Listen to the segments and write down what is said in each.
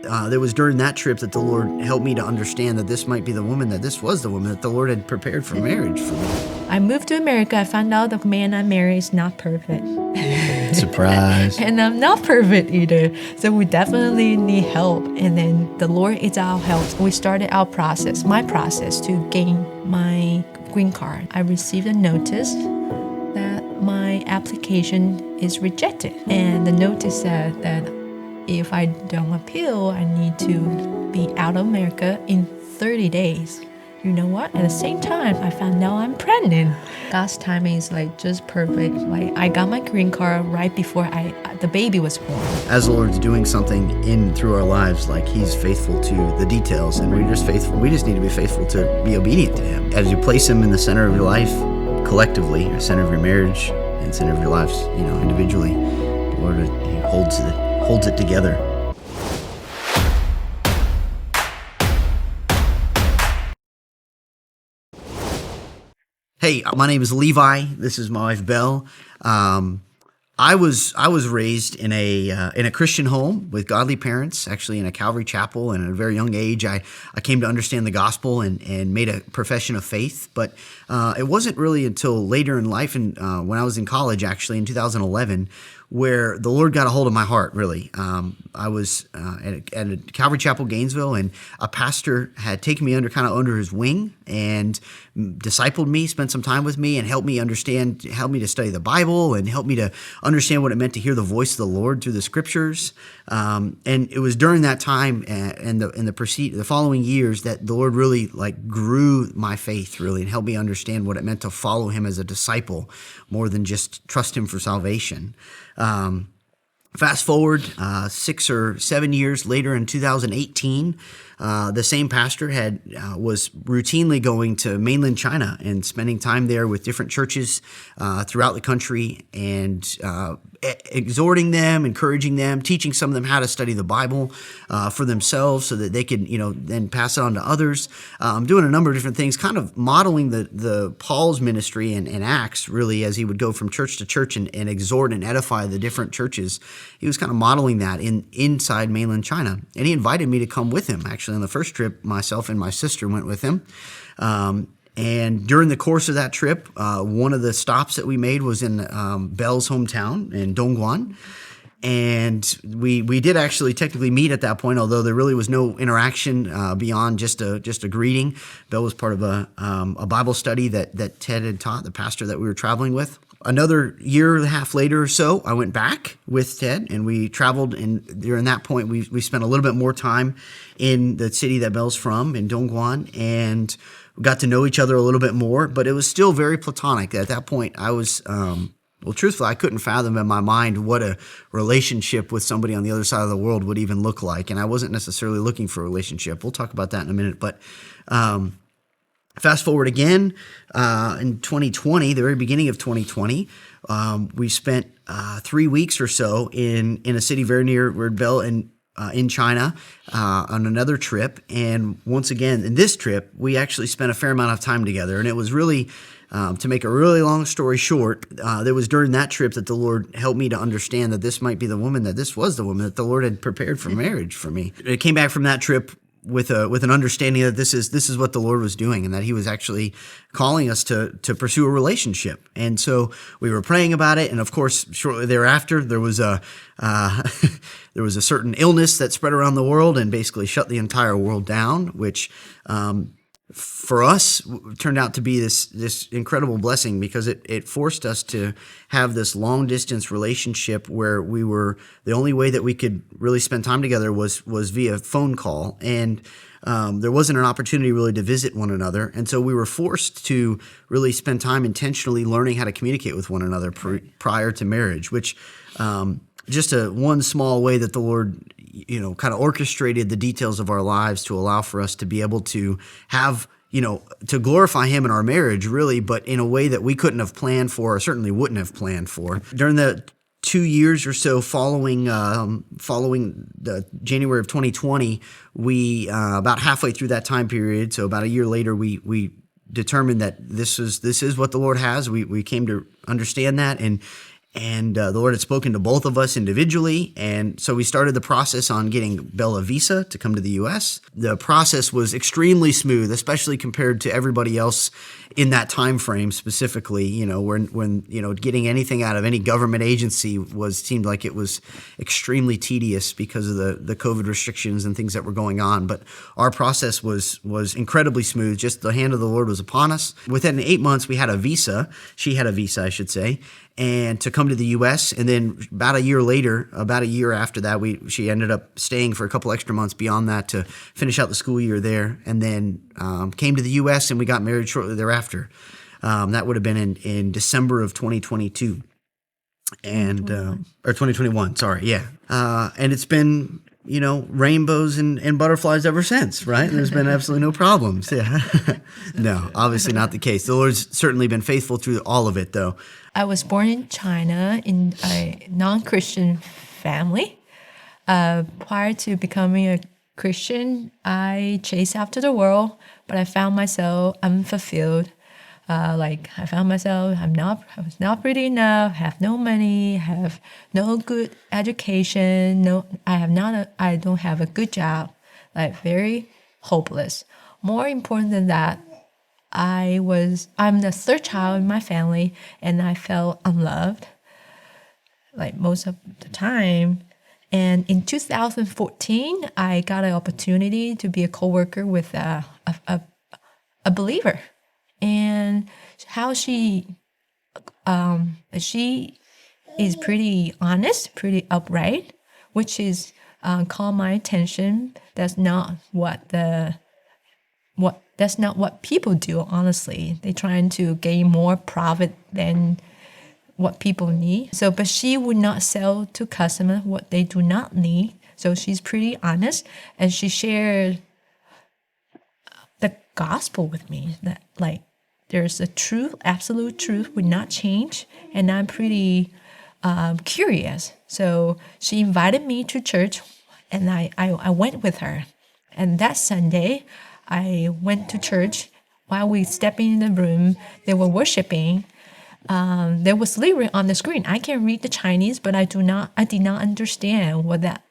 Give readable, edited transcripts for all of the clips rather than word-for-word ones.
It was during that trip that the Lord helped me to understand that this might be the woman, that this was the woman that the Lord had prepared for marriage for me. I moved to America. I found out the man I married is not perfect. Surprise. And I'm not perfect either. So we definitely need help. And then the Lord is our help. We started our process, my process to gain my green card. I received a notice that my application is rejected. And the notice said that if I don't appeal, I need to be out of America in 30 days. You know what? At the same time, I found out I'm pregnant. God's timing is like just perfect. Like I got my green card right before the baby was born. As the Lord's doing something in through our lives, like He's faithful to the details, and we're just faithful. We just need to be faithful to be obedient to Him. As you place Him in the center of your life, collectively, or center of your marriage, and center of your lives, individually, the Lord He holds it together. Hey, my name is Levi. This is my wife Belle. I was raised in a Christian home with godly parents, actually in a Calvary chapel, and at a very young age I came to understand the gospel and made a profession of faith. But it wasn't really until later in life, and when I was in college, actually in 2011, where the Lord got a hold of my heart, really. I was at a Calvary Chapel, Gainesville, and a pastor had taken me under his wing and discipled me, spent some time with me, and helped me to study the Bible, and helped me to understand what it meant to hear the voice of the Lord through the Scriptures. And it was during that time and the following years that the Lord really grew my faith, really, and helped me understand what it meant to follow Him as a disciple more than just trust Him for salvation. Fast forward 6 or 7 years later, in 2018, the same pastor was routinely going to mainland China and spending time there with different churches throughout the country, and exhorting them, encouraging them, teaching some of them how to study the Bible for themselves so that they could, then pass it on to others. Doing a number of different things, kind of modeling the Paul's ministry in Acts, really, as he would go from church to church and exhort and edify the different churches. He was kind of modeling that inside mainland China. And he invited me to come with him. Actually, on the first trip, myself and my sister went with him. And during the course of that trip, one of the stops that we made was in Belle's hometown in Dongguan. And we did actually technically meet at that point, although there really was no interaction beyond just a greeting. Belle was part of a Bible study that Ted had taught, the pastor that we were traveling with. Another year and a half later or so, I went back with Ted, and we traveled. And during that point, we spent a little bit more time in the city that Belle's from, in Dongguan, and we got to know each other a little bit more. But it was still very platonic. At that point, I was truthfully, I couldn't fathom in my mind what a relationship with somebody on the other side of the world would even look like. And I wasn't necessarily looking for a relationship. We'll talk about that in a minute. But fast forward again, in 2020, the very beginning of 2020, we spent 3 weeks or so in a city very near where Belle in China on another trip. And once again, in this trip, we actually spent a fair amount of time together. And it was really, to make a really long story short, it was during that trip that the Lord helped me to understand that this might be the woman, that this was the woman that the Lord had prepared for marriage for me. I came back from that trip with an understanding that this is what the Lord was doing, and that He was actually calling us to pursue a relationship. And so we were praying about it, and of course, shortly thereafter, there was a certain illness that spread around the world and basically shut the entire world down, which for us turned out to be this incredible blessing, because it forced us to have this long distance relationship where the only way that we could really spend time together was via phone call, and there wasn't an opportunity really to visit one another. And so we were forced to really spend time intentionally learning how to communicate with one another prior to marriage, which just one small way that the Lord kind of orchestrated the details of our lives to allow for us to be able to have, to glorify Him in our marriage, really, but in a way that we couldn't have planned for, or certainly wouldn't have planned for. During the 2 years or so following the January of 2020, we about halfway through that time period, so about a year later, we determined that this is what the Lord has. We came to understand that, And the Lord had spoken to both of us individually. And so we started the process on getting Bill a visa to come to the U.S. The process was extremely smooth, especially compared to everybody else in that time frame specifically, when getting anything out of any government agency seemed like it was extremely tedious because of the COVID restrictions and things that were going on. But our process was incredibly smooth. Just the hand of the Lord was upon us. Within 8 months, we had a visa. She had a visa, I should say, and to come to the U.S. And then about a year after that, she ended up staying for a couple extra months beyond that to finish out the school year there, and then came to the U.S. and we got married shortly thereafter. That would have been in December of 2022 and or 2021. Sorry, yeah. And it's been rainbows and butterflies ever since, right? There's been absolutely no problems. Yeah. No, obviously not the case. The Lord's certainly been faithful through all of it, though. I was born in China in a non-Christian family. Prior to becoming a Christian, I chased after the world, but I found myself unfulfilled. I found myself, I was not pretty enough, have no money, have no good education, I don't have a good job, very hopeless. More important than that, I'm the third child in my family, and I felt unloved, most of the time. And in 2014, I got an opportunity to be a coworker with a believer. And how she is pretty honest, pretty upright, which is caught my attention. That's not what people do, honestly. They're trying to gain more profit than what people need. But she would not sell to customers what they do not need. So she's pretty honest, and she shared the gospel with me that there's a truth, absolute truth would not change, and I'm pretty curious. So she invited me to church, and I went with her. And that Sunday, I went to church. While we stepping in the room, they were worshiping. There was lyric on the screen. I can read the Chinese, but I did not understand what that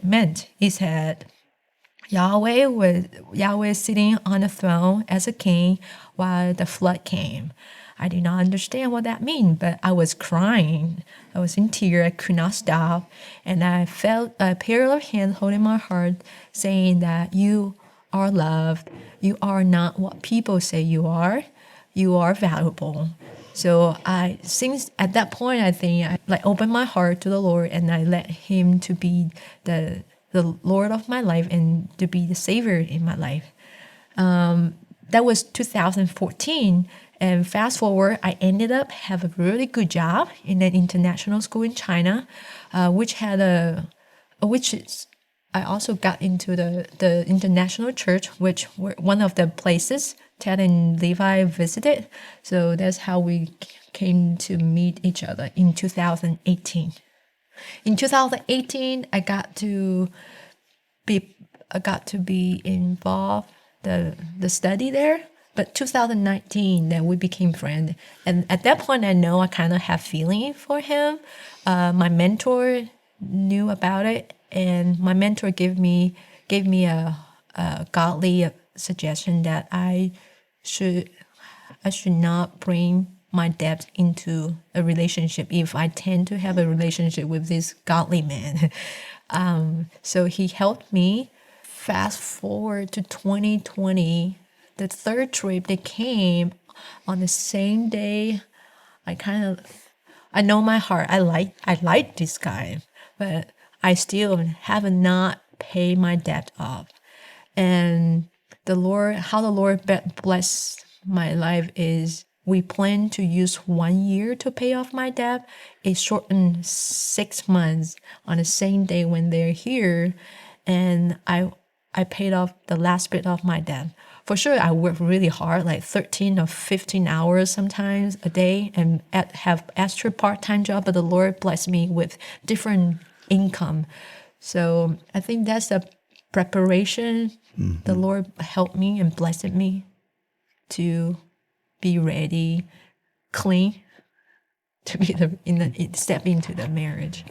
meant. It said, Yahweh sitting on the throne as a king while the flood came. I did not understand what that meant, but I was crying. I was in tears. I could not stop. And I felt a pair of hands holding my heart, saying that you are loved. You are not what people say you are. You are valuable. So since at that point, I think I opened my heart to the Lord, and I let Him to be the Lord of my life and to be the Savior in my life. That was 2014. And fast forward, I ended up have a really good job in an international school in China, which is I also got into the international church, which were one of the places Ted and Levi visited. So that's how we came to meet each other in 2018. In 2018, I got to be involved the study there. But 2019, then we became friends. And at that point, I kind of have feeling for him. My mentor knew about it, and my mentor gave me a godly suggestion that I should not bring my debt into a relationship if I tend to have a relationship with this godly man. So he helped me. Fast forward to 2020. The third trip, they came on the same day. I know my heart. I like this guy, but I still have not paid my debt off. And how the Lord blessed my life is we plan to use 1 year to pay off my debt. It shortened 6 months on the same day when they're here, and I paid off the last bit of my debt. For sure, I work really hard, 13 or 15 hours sometimes a day, and have extra part-time job, but the Lord blessed me with different income. So I think that's the preparation. Mm-hmm. The Lord helped me and blessed me to be ready, clean, to be step into the marriage.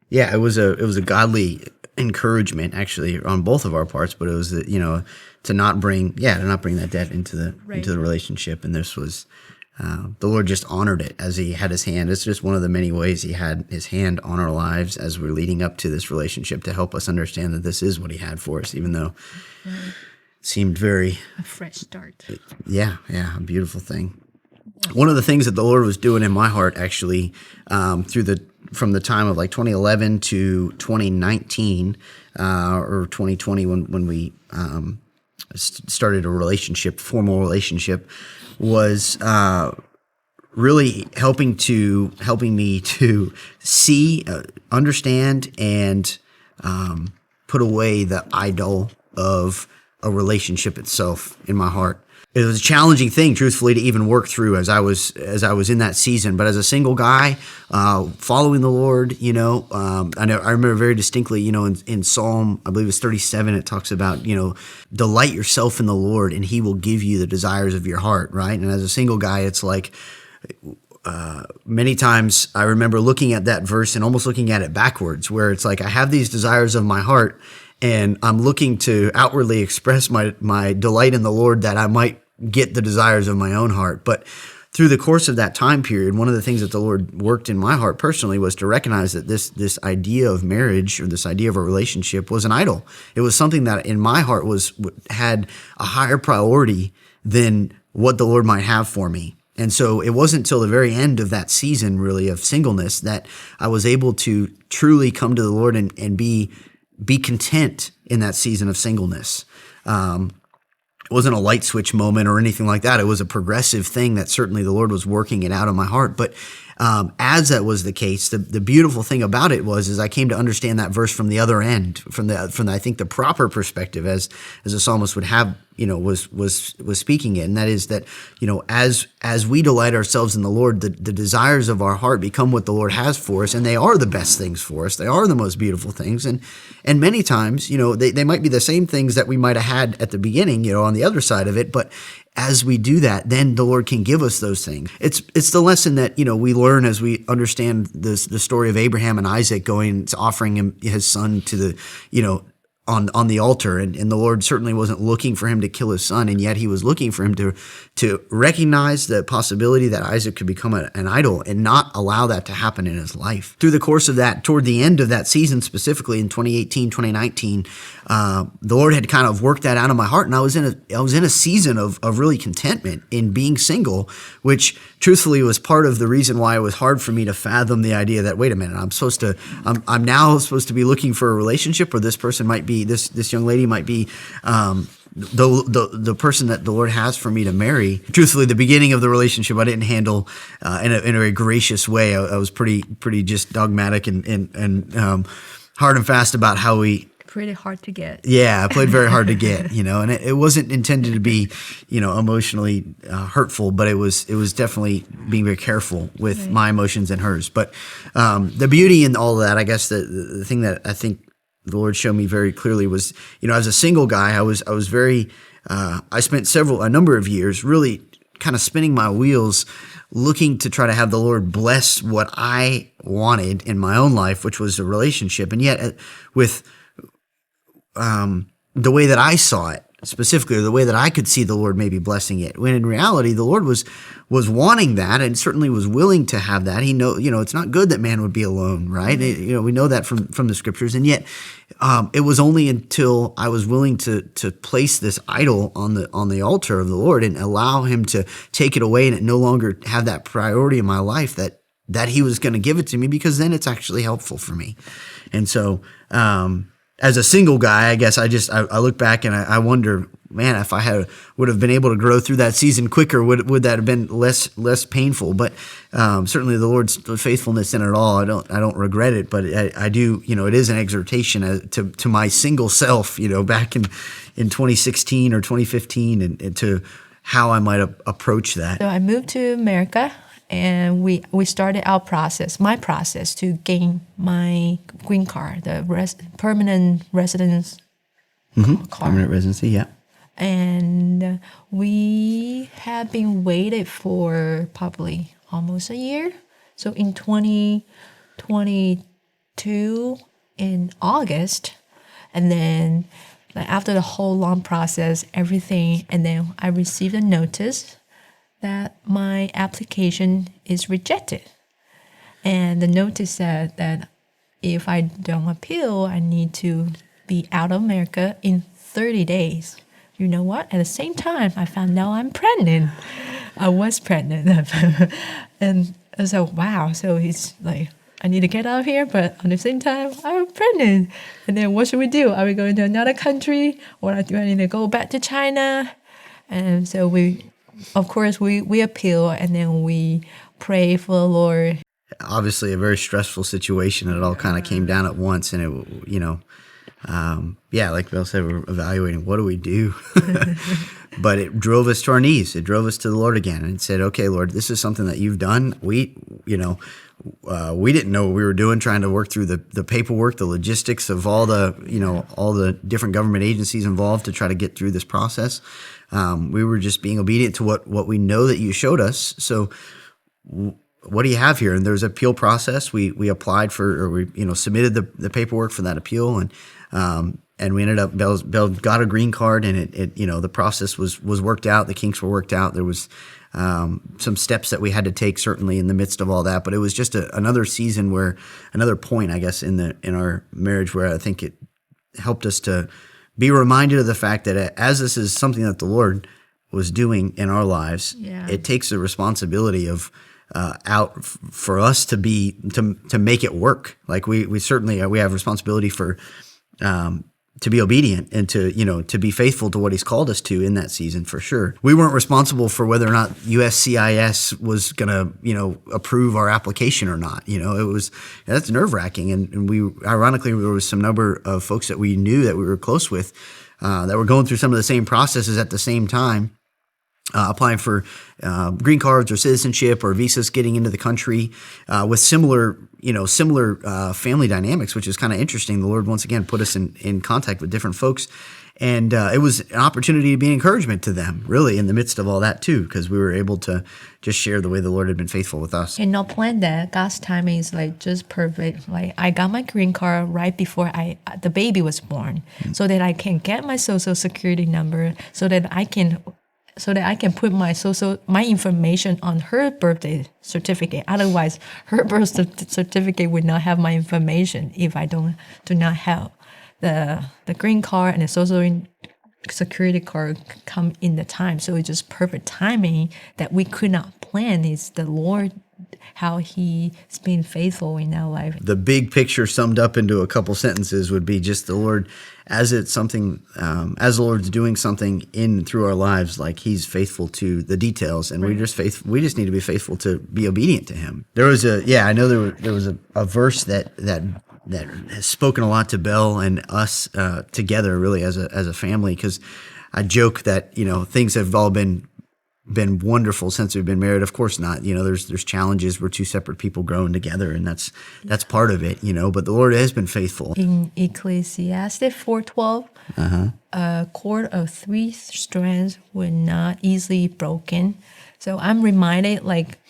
Yeah, it was a godly encouragement actually on both of our parts, but it was to not bring that debt into the relationship, and this was the Lord just honored it as He had His hand. It's just one of the many ways He had His hand on our lives as we're leading up to this relationship to help us understand that this is what He had for us, even though it seemed very a fresh start. Yeah, a beautiful thing. One of the things that the Lord was doing in my heart actually from the time of like 2011 to 2019 or 2020 when we started a formal relationship, was really helping me to see, understand, and put away the idol of a relationship itself in my heart. It was a challenging thing, truthfully, to even work through as I was in that season. But as a single guy, following the Lord, I remember very distinctly, in Psalm, I believe it's 37, it talks about, delight yourself in the Lord and He will give you the desires of your heart, right? And as a single guy, it's like, many times I remember looking at that verse and almost looking at it backwards, where it's like I have these desires of my heart and I'm looking to outwardly express my delight in the Lord that I might get the desires of my own heart. But through the course of that time period, one of the things that the Lord worked in my heart personally was to recognize that this idea of marriage, or this idea of a relationship, was an idol. It was something that in my heart had a higher priority than what the Lord might have for me. And so it wasn't until the very end of that season, really, of singleness, that I was able to truly come to the Lord and be content in that season of singleness. It wasn't a light switch moment or anything like that. It was a progressive thing that certainly the Lord was working it out of my heart. But as that was the case, the beautiful thing about it is I came to understand that verse from the other end, from I think the proper perspective, as the psalmist would have, was speaking it, and that is that, as we delight ourselves in the Lord, the desires of our heart become what the Lord has for us, and they are the best things for us. They are the most beautiful things, and many times, they might be the same things that we might have had at the beginning, on the other side of it, but as we do that, then the Lord can give us those things. It's the lesson that, we learn as we understand the story of Abraham and Isaac offering his son to the, on the altar, and the Lord certainly wasn't looking for him to kill his son, and yet He was looking for him to recognize the possibility that Isaac could become an idol and not allow that to happen in his life. Through the course of that, toward the end of that season, specifically in 2018, 2019, the Lord had kind of worked that out of my heart, and I was in a season of really contentment in being single, which truthfully was part of the reason why it was hard for me to fathom the idea that, wait a minute, I'm now supposed to be looking for a relationship, or this person might be, this young lady might be the person that the Lord has for me to marry. Truthfully, the beginning of the relationship I didn't handle in a very gracious way. I was pretty just dogmatic and hard and fast about how we. Pretty hard to get. Yeah, I played very hard to get, and it wasn't intended to be, emotionally hurtful, but it was definitely being very careful with my emotions and hers. But the beauty in all of that, I guess the thing that I think the Lord showed me very clearly was, as a single guy, I was very, I spent a number of years really kind of spinning my wheels, looking to try to have the Lord bless what I wanted in my own life, which was a relationship. And yet with the way that I saw it, specifically, or the way that I could see the Lord maybe blessing it, when in reality the Lord was wanting that, and certainly was willing to have that. He it's not good that man would be alone, right? Mm-hmm. We know that from the scriptures, and yet it was only until I was willing to place this idol on the altar of the Lord and allow Him to take it away and it no longer have that priority in my life that He was going to give it to me, because then it's actually helpful for me. And so as a single guy, I guess I look back and I wonder, man, if I would have been able to grow through that season quicker, would that have been less painful? But certainly the Lord's faithfulness in it all, I don't regret it. But I do, it is an exhortation to my single self, back in 2016 or 2015, and to how I might approach that. So I moved to America. And we started my process to gain my green card, the permanent residence card. Permanent residency, yeah. And we have been waited for probably almost a year. So in 2022 in August, and then like after the whole long process, everything, and then I received a notice that my application is rejected. And the notice said that if I don't appeal, I need to be out of America in 30 days. You know what? At the same time, I found out I'm pregnant. I was pregnant. And so, wow. So it's like, I need to get out of here, but at the same time, I'm pregnant. And then what should we do? Are we going to another country? Or do I need to go back to China? And so of course, we appeal, and then we pray for the Lord. Obviously a very stressful situation. It all kind of came down at once, and it, like Bill said, we're evaluating what do we do. But it drove us to our knees. It drove us to the Lord again and said, okay, Lord, this is something that you've done. We didn't know what we were doing, trying to work through the paperwork, the logistics of all the different government agencies involved to try to get through this process. We were just being obedient to what we know that you showed us. So what do you have here? And there's an appeal process. We applied for, or we submitted the paperwork for that appeal, and we ended up, Bell got a green card, and it the process was worked out. The kinks were worked out. There was some steps that we had to take, certainly in the midst of all that, but it was just another season another point, I guess, in our marriage where I think it helped us to be reminded of the fact that as this is something that the Lord was doing in our lives, it takes the responsibility of out for us to make it work. Like we certainly we have responsibility for to be obedient and to be faithful to what He's called us to in that season, for sure. We weren't responsible for whether or not USCIS was gonna approve our application or not. That's nerve-wracking, and we ironically there was some number of folks that we knew that we were close with that were going through some of the same processes at the same time. Applying for green cards or citizenship or visas, getting into the country with similar family dynamics, which is kind of interesting. The Lord once again put us in contact with different folks, and it was an opportunity to be an encouragement to them, really, in the midst of all that too, because we were able to just share the way the Lord had been faithful with us. And not plan that. God's timing is like just perfect. Like I got my green card right before the baby was born, so that I can get my social security number, so that I can put my information on her birthday certificate. Otherwise, her birth certificate would not have my information if I do not have the green card and the social security card come in the time. So it's just perfect timing that we could not plan. It's the Lord, how He's been faithful in our life. The big picture summed up into a couple sentences would be just the Lord, as the Lord's doing something through our lives, like He's faithful to the details, and we just need to be faithful to be obedient to Him. There was there was a verse that has spoken a lot to Belle and us together, really as a family, because I joke that things have all been wonderful since we've been married. Of course not. There's challenges. We're two separate people growing together, and that's part of it. But the Lord has been faithful. In Ecclesiastes 4:12, a cord of 3 strands were not easily broken. So I'm reminded, like,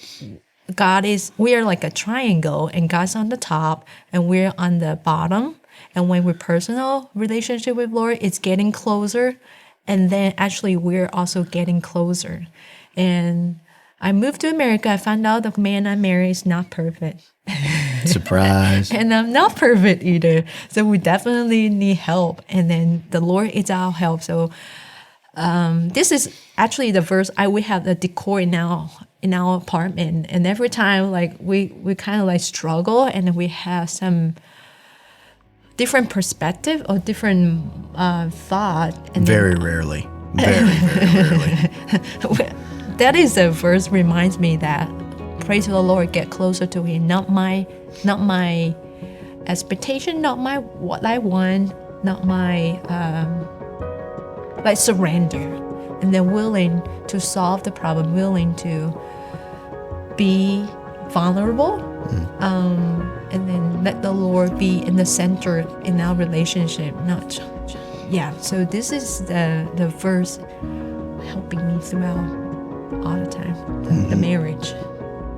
we are like a triangle, and God's on the top, and we're on the bottom. And when we're personal relationship with Lord, it's getting closer. And then actually we're also getting closer. And I moved to America. I found out the man I married is not perfect. Surprise. And I'm not perfect either. So we definitely need help. And then the Lord is our help. So this is actually the verse. We have the decor in our apartment. And every time like we kind of like struggle, and then we have some different perspective or different thought. And very rarely. That is the verse reminds me that praise the Lord, get closer to Him. Not my expectation, not my what I want, not my like surrender, and then willing to solve the problem, willing to be vulnerable. And then let the Lord be in the center in our relationship, so this is the verse helping me throughout all the time, the marriage,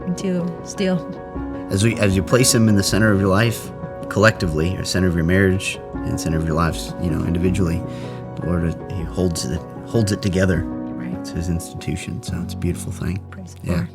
until still as you place Him in the center of your life, collectively, or center of your marriage, and center of your lives, individually, the Lord, He holds it together. Right. It's His institution, so it's a beautiful thing. Praise the Yeah. Lord.